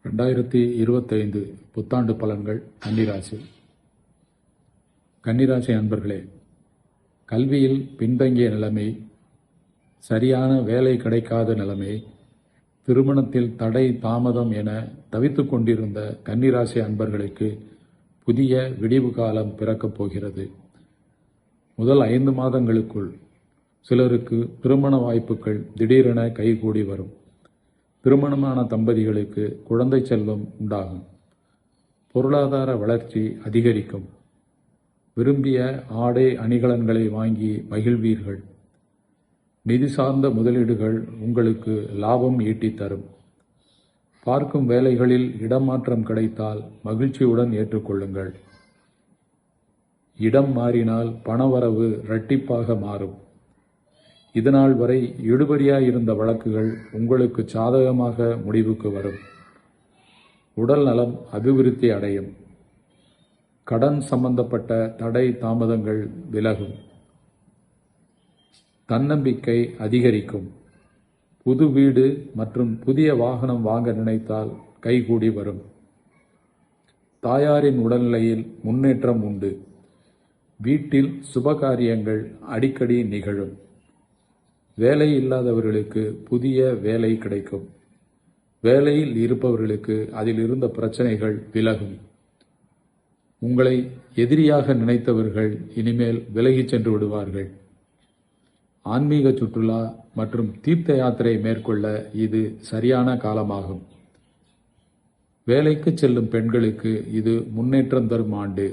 2025 புத்தாண்டு பலன்கள் கன்னிராசி. கன்னிராசி அன்பர்களே, கல்வியில் பின்தங்கிய நிலைமை, சரியான வேலை கிடைக்காத நிலைமை, திருமணத்தில் தடை தாமதம் என தவித்துக் கொண்டிருந்த கன்னிராசி அன்பர்களுக்கு புதிய விடிவு காலம் பிறக்கப் போகிறது. முதல் 5 மாதங்களுக்குள் சிலருக்கு திருமண வாய்ப்புகள் திடீரென கைகூடி வரும். திருமணமான தம்பதிகளுக்கு குழந்தை செல்வம் உண்டாகும். பொருளாதார வளர்ச்சி அதிகரிக்கும். விரும்பிய ஆடை அணிகலன்களை வாங்கி மகிழ்வீர்கள். நிதி சார்ந்த முதலீடுகள் உங்களுக்கு லாபம் ஈட்டித் தரும். பார்க்கும் வேலைகளில் இடமாற்றம் கிடைத்தால் மகிழ்ச்சியுடன் ஏற்றுக்கொள்ளுங்கள். இடம் மாறினால் பணவரவு இரட்டிப்பாக மாறும். இதனால் வரை இழுபறியாயிருந்த வழக்குகள் உங்களுக்கு சாதகமாக முடிவுக்கு வரும். உடல் நலம் அபிவிருத்தி அடையும். கடன் சம்பந்தப்பட்ட தடை தாமதங்கள் விலகும். தன்னம்பிக்கை அதிகரிக்கும். புது வீடு மற்றும் புதிய வாகனம் வாங்க நினைத்தால் கைகூடி வரும். தாயாரின் உடல்நிலையில் முன்னேற்றம் உண்டு. வீட்டில் சுபகாரியங்கள் அடிக்கடி நிகழும். வேலை இல்லாதவர்களுக்கு புதிய வேலை கிடைக்கும். வேலையில் இருப்பவர்களுக்கு அதில் இருந்த பிரச்சனைகள் விலகும். உங்களை எதிரியாக நினைத்தவர்கள் இனிமேல் விலகிச் சென்று விடுவார்கள். ஆன்மீக சுற்றுலா மற்றும் தீர்த்த யாத்திரை மேற்கொள்ள இது சரியான காலமாகும். வேலைக்கு செல்லும் பெண்களுக்கு இது முன்னேற்றம் தரும் ஆண்டு.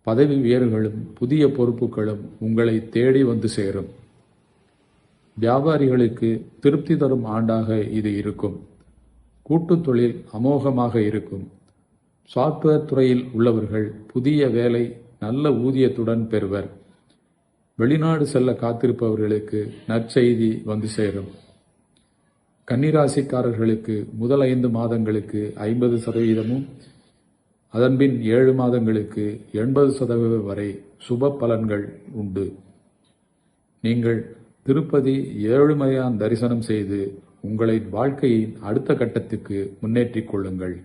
பதவி உயர்வுகளும் புதிய பொறுப்புகளும் உங்களை தேடி வந்து சேரும். வியாபாரிகளுக்கு திருப்தி தரும் ஆண்டாக இது இருக்கும். கூட்டுத் தொழில் அமோகமாக இருக்கும். சாப்ட்வேர் துறையில் உள்ளவர்கள் புதிய வேலை நல்ல ஊதியத்துடன் பெறுவர். வெளிநாடு செல்ல காத்திருப்பவர்களுக்கு நற்செய்தி வந்து சேரும். கன்னிராசிக்காரர்களுக்கு முதல் 5 மாதங்களுக்கு 50%, அதன்பின் 7 மாதங்களுக்கு 80% வரை சுப பலன்கள் உண்டு. நீங்கள் திருப்பதி ஏழுமலையான் தரிசனம் செய்து உங்களை வாழ்க்கையின் அடுத்த கட்டத்துக்கு முன்னேற்றிக் கொள்ளுங்கள்.